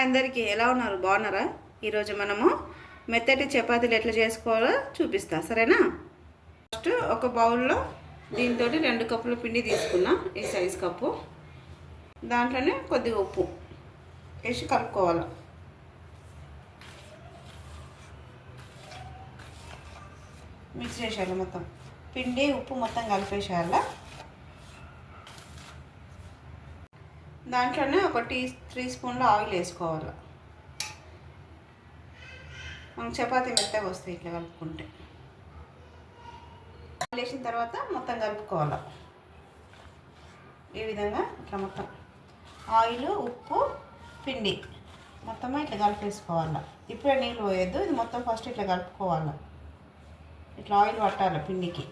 అందరికీ ఎలా ఉన్నారు? బాగున్నారా? ఈరోజు మనము మెత్తటి చపాతీలు ఎట్లా చేసుకోవాలో చూపిస్తా, సరేనా? ఫస్ట్ ఒక బౌల్లో దీంతో 2 కప్పుల పిండి తీసుకున్నా, ఈ సైజ్ కప్పు. దాంట్లోనే కొద్దిగా ఉప్పు వేసి కలుపుకోవాలి. మిక్స్ చేసేయాలి, మొత్తం పిండి ఉప్పు మొత్తం కలిపేసేయాలి. దాంట్లోనే ఒక 3 స్పూన్ల ఆయిల్ వేసుకోవాలి. మనం చపాతీ మెత్తగా వస్తాయి ఇట్లా కలుపుకుంటే. ఆయిల్ వేసిన తర్వాత మొత్తం కలుపుకోవాలి. ఈ విధంగా ఇట్లా మొత్తం ఆయిల్, ఉప్పు, పిండి మొత్తం ఇట్లా కలిపేసుకోవాలి. ఇప్పుడే నీళ్ళు పోయొద్దు, ఇది మొత్తం ఫస్ట్ ఇట్లా కలుపుకోవాలి. ఇట్లా ఆయిల్ పట్టాలి పిండికి.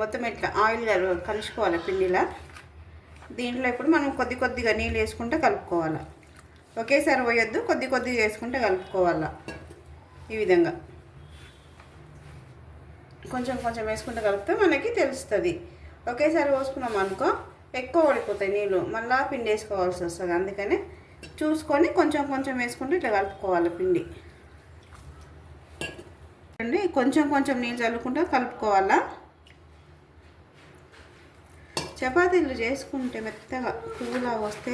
మొత్తం ఇట్లా ఆయిల్ కలుసుకోవాలి పిండిలా. దీంట్లో ఇప్పుడు మనం కొద్దిగా నీళ్ళు వేసుకుంటే కలుపుకోవాలి. ఒకేసారి పోయొద్దు, కొద్దిగా వేసుకుంటే కలుపుకోవాలి. ఈ విధంగా కొంచెం వేసుకుంటే కలిపితే మనకి తెలుస్తుంది. ఒకేసారి పోసుకున్నాం అనుకో ఎక్కువ పడిపోతాయి నీళ్ళు, మళ్ళీ పిండి వేసుకోవాల్సి వస్తుంది. అందుకని చూసుకొని కొంచెం వేసుకుంటే ఇట్లా కలుపుకోవాలి పిండి. అండి కొంచెం నీళ్ళు చల్లుకుంటే కలుపుకోవాలా. చపాతీలు చేసుకుంటే మెత్తగా పువ్వులా వస్తే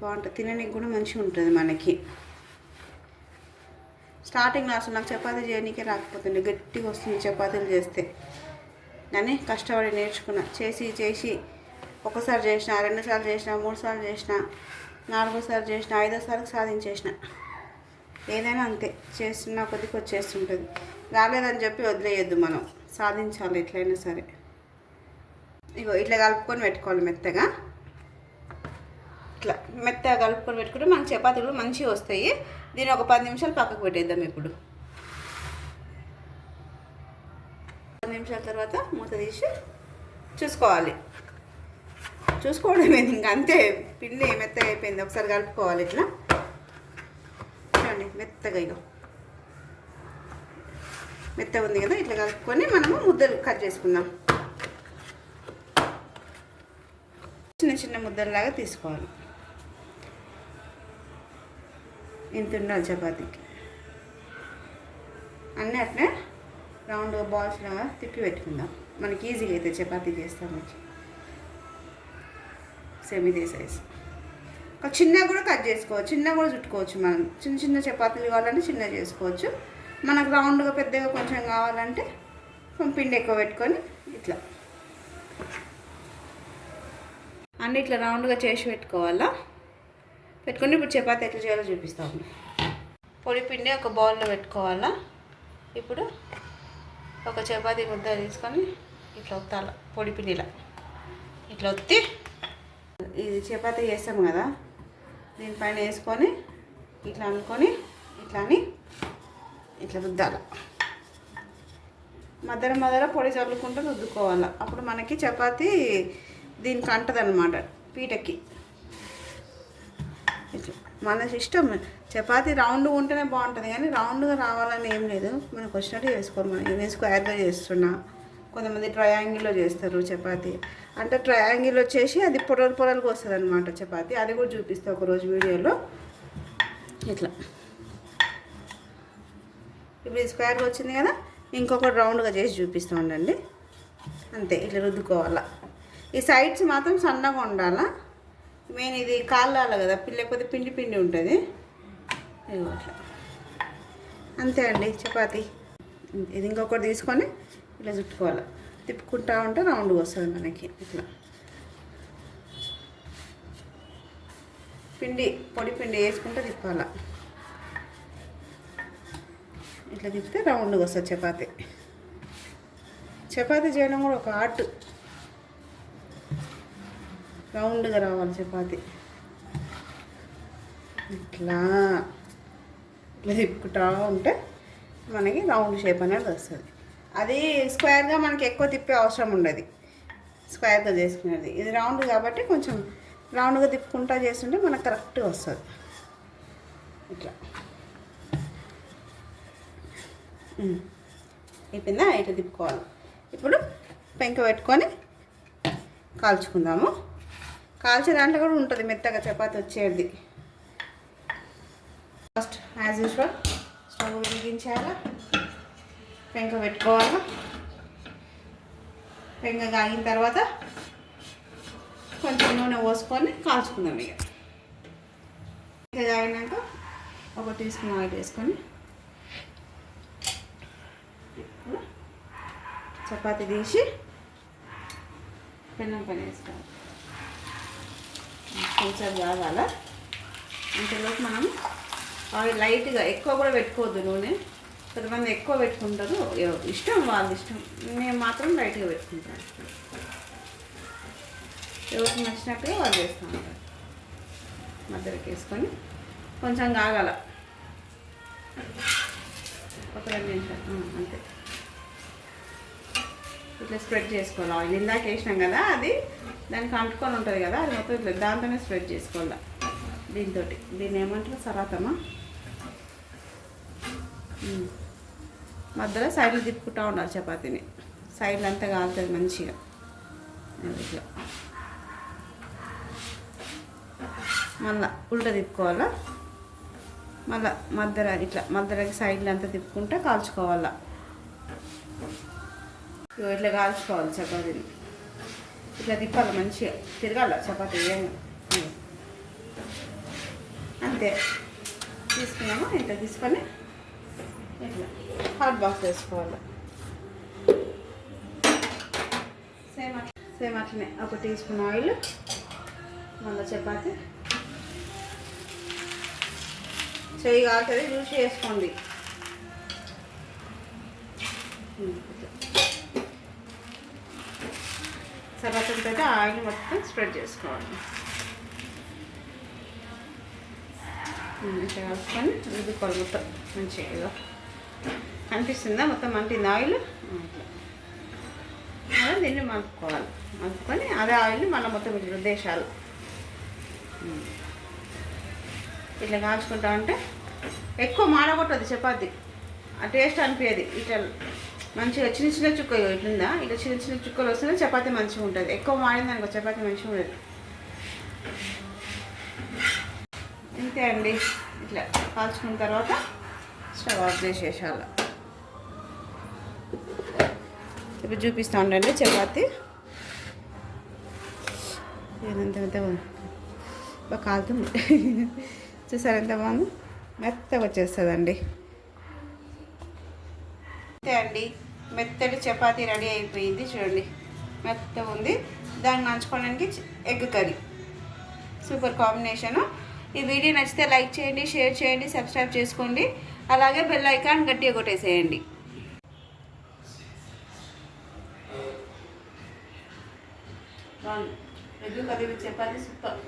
బాగుంటుంది, తినడానికి కూడా మంచిగా ఉంటుంది మనకి. స్టార్టింగ్లో అసలు నాకు చపాతీ చేయడానికే రాకపోతుంది, గట్టిగా వస్తుంది చపాతీలు చేస్తే. కానీ కష్టపడి నేర్చుకున్నా, చేసి ఒకసారి చేసిన, 2 సార్లు చేసిన, 3 సార్లు చేసిన, 4వ సారి చేసిన, 5వ సారికి సాధించేసిన. ఏదైనా అంతే, చేస్తున్నా కొద్దిగా వచ్చేస్తుంటుంది. రాలేదని చెప్పి వదిలేయద్దు, మనం సాధించాలి ఎట్లయినా సరే. ఇగో ఇట్లా కలుపుకొని పెట్టుకోవాలి మెత్తగా. ఇట్లా మెత్తగా కలుపుకొని పెట్టుకుంటే మనకు చపాతీలు మంచిగా వస్తాయి. దీన్ని ఒక 10 నిమిషాలు పక్కకు పెట్టేద్దాం. ఇప్పుడు 10 నిమిషాల తర్వాత మూత తీసి చూసుకోవడం ఏంది, ఇంకా అంతే. పిండి మెత్తగా అయిపోయింది, ఒకసారి కలుపుకోవాలి ఇట్లా. చూడండి మెత్తగా, ఇగో మెత్తగా ఉంది కదా. ఇట్లా కలుపుకొని మనము ముద్దలు కట్ చేసుకుందాం. చిన్న ముద్దలాగా తీసుకోవాలి. ఇంత ఉండాలి చపాతీకి. అన్నీ అట్లే రౌండ్గా బాల్స్ లాగా తిప్పి పెట్టుకుందాం. మనకి ఈజీగా అయితే చపాతీ చేస్తాం. సేమ్ ఇదే సైజ్. ఒక చిన్నగా కూడా కట్ చేసుకోవచ్చు, చిన్నగా కూడా చుట్టుకోవచ్చు. మనం చిన్న చపాతీలు కావాలంటే చిన్నగా చేసుకోవచ్చు. మనకు రౌండ్గా పెద్దగా కొంచెం కావాలంటే పిండి ఎక్కువ పెట్టుకొని ఇట్లా అన్నీ ఇట్లా రౌండ్గా చేసి పెట్టుకోవాలా. పెట్టుకొని ఇప్పుడు చపాతీ ఎట్లా చేయాలో చూపిస్తాము. పొడి పిండి ఒక బౌల్లో పెట్టుకోవాలా. ఇప్పుడు ఒక చపాతీ ముద్ద తీసుకొని ఇట్లా ఒత్తాల. పొడి పిండిలా ఇట్లా ఒత్తి, ఇది చపాతీ చేస్తాం కదా, దీనిపైన వేసుకొని ఇట్లా అనుకొని ఇట్లా రుద్దాల. మధ్యలో పొడి చల్లుకుంటూ రుద్దుకోవాలి. అప్పుడు మనకి చపాతీ దీనికి అంటదన్నమాట పీటకి. మన ఇష్టం, చపాతీ రౌండ్గా ఉంటేనే బాగుంటుంది, కానీ రౌండ్గా రావాలని ఏం లేదు. మనకు వచ్చినట్టు చేసుకోవాలి. నేను స్క్వేర్గా చేస్తున్నా, కొంతమంది ట్రయాంగిల్లో చేస్తారు చపాతీ. అంటే ట్రయాంగిల్ వచ్చేసి అది పొరలుగా వస్తుంది అనమాట చపాతీ. అది కూడా చూపిస్తాను ఒకరోజు వీడియోలో. ఇట్లా ఇప్పుడు ఇది స్క్వేర్గా వచ్చింది కదా, ఇంకొకటి రౌండ్గా చేసి చూపిస్తూ ఉండండి. అంతే, ఇట్లా రుద్దుకోవాలా. ఈ సైడ్స్ మాత్రం సన్నగా ఉండాలా. మెయిన్ ఇది కాలాలి కదా, లేకపోతే పిండి ఉంటుంది. అట్లా అంతే అండి చపాతీ. ఇది ఇంకొకటి తీసుకొని ఇట్లా చుట్టుకోవాలి. తిప్పుకుంటా ఉంటే రౌండ్గా వస్తుంది మనకి. ఇట్లా పొడి పిండి వేసుకుంటే తిప్పాల. ఇట్లా తిప్పితే రౌండ్గా వస్తుంది చపాతీ. చపాతీ చేయడం కూడా ఒక ఆర్ట్. రౌండ్గా రావాలి చపాతీ. ఇట్లా తిప్పుకుంటా ఉంటే మనకి రౌండ్ షేప్ అనేది వస్తుంది. అది స్క్వేర్గా మనకి ఎక్కువ తిప్పే అవసరం ఉండదు, స్క్వేర్గా చేసుకునేది. ఇది రౌండ్ కాబట్టి కొంచెం రౌండ్గా తిప్పుకుంటా చేస్తుంటే మనకు కరెక్ట్గా వస్తుంది. ఇట్లా అయిపోయిందా? ఇట్లా తిప్పుకోవాలి. ఇప్పుడు పెంక పెట్టుకొని కాల్చుకుందాము. కాల్చే దాంట్లో కూడా ఉంటుంది మెత్తగా చపాతి వచ్చేది. ఫస్ట్ యాజ్ యూజువల్ స్టవ్ వెలిగించాలా, పెంక పెట్టుకోవాలా. పెంక కాగిన తర్వాత కొంచెం నూనె పోసుకొని కాల్చుకుందాం. ఇక పెంక కాగినాక 1 టీ స్పూన్ ఆయిల్ వేసుకొని చపాతీ తీసి పెనం పని వేసుకోవాలి. కొంచెం కాగాల అంతలోపు మనం ఆయిల్ లైట్గా, ఎక్కువ కూడా పెట్టుకోవద్దు నూనె. కొంతమంది ఎక్కువ పెట్టుకుంటారు, ఇష్టం వాళ్ళ ఇష్టం. నేను మాత్రం లైట్గా పెట్టుకుంటాను. ఎవరికి నచ్చినట్టుగా వాళ్ళు చేస్తాను. మధ్యలోకి వేసుకొని కొంచెం కాగాల, ఒక 2 నిమిషాలు అంతే. ఇట్లా స్ప్రెడ్ చేసుకోవాలి. ఆయిల్ ఇందాక వేసినాం కదా, అది దానికి అంటుకొని ఉంటుంది కదా, అది మొత్తం ఇట్లా దాంతోనే స్ప్రెడ్ చేసుకోవాలి. దీన్ని ఏమంటారు, సరాతమా. మధ్యలో సైడ్లు తిప్పుకుంటూ ఉండాలి చపాతీని. సైడ్లు అంతా కాలుతుంది మంచిగా. ఇట్లా మళ్ళీ ఉల్టా తిప్పుకోవాలా. మళ్ళీ మధ్యలోకి సైడ్లు అంతా తిప్పుకుంటూ కాల్చుకోవాలా. ఇట్లా కాల్చుకోవాలి చపాతీని. ఇట్లా తిప్పాలి, మంచిగా తిరగాల చపాతీ అంతే. తీసుకున్నాము, ఇట్లా తీసుకొని ఇట్లా హాట్ బాక్స్ వేసుకోవాలి. సేమ్ అట్లనే 1 టీ స్పూన్ ఆయిల్, మళ్ళీ చపాతీ చెయ్యి కాలుతుంది, చూసి వేసుకోండి. చపాతీతో అయితే ఆయిల్ మొత్తం స్ప్రెడ్ చేసుకోవాలి. మంచిగా వేసుకొని రుద్దుకోవాలి మొత్తం మంచిగా. కనిపిస్తుందా మొత్తం మంటింది ఆయిల్? అలా దీన్ని మలుపుకొని అదే ఆయిల్ని మళ్ళీ మొత్తం ఇట్లా రుద్దేశాలు. ఇట్లా కాల్చుకుంటా ఉంటే ఎక్కువ మాడగొట్టదు చపాతీ, ఆ టేస్ట్ అనిపించేది. ఇట్లా మంచిగా చిన్న చిన్న చుక్కలు ఇట్లుందా, ఇట్లా చిన్న చిన్న చుక్కలు వస్తేనే చపాతీ మంచిగా ఉంటుంది. ఎక్కువ మాడింది అనుకో చపాతీ మంచిగా ఉండదు. ఇంతే అండి. ఇట్లా కాల్చుకున్న తర్వాత స్టవ్ ఆఫ్ చేసేసాలి. ఇప్పుడు చూపిస్తూ ఉండండి చపాతీ. ఎంత బాగా కాలుతుంది. చూసారు ఎంత బాగుంది, మెత్తగా వచ్చేస్తుందండి. అంతే అండి, మెత్తటి చపాతీ రెడీ అయిపోయింది. చూడండి మెత్తగా ఉంది. దాన్ని నంచుకోవడానికి ఎగ్ కర్రీ సూపర్ కాంబినేషను. ఈ వీడియో నచ్చితే లైక్ చేయండి, షేర్ చేయండి, సబ్స్క్రైబ్ చేసుకోండి. అలాగే బెల్ ఐకాన్ గట్టిగా కొట్టేసేయండి. Egg curry chapati super.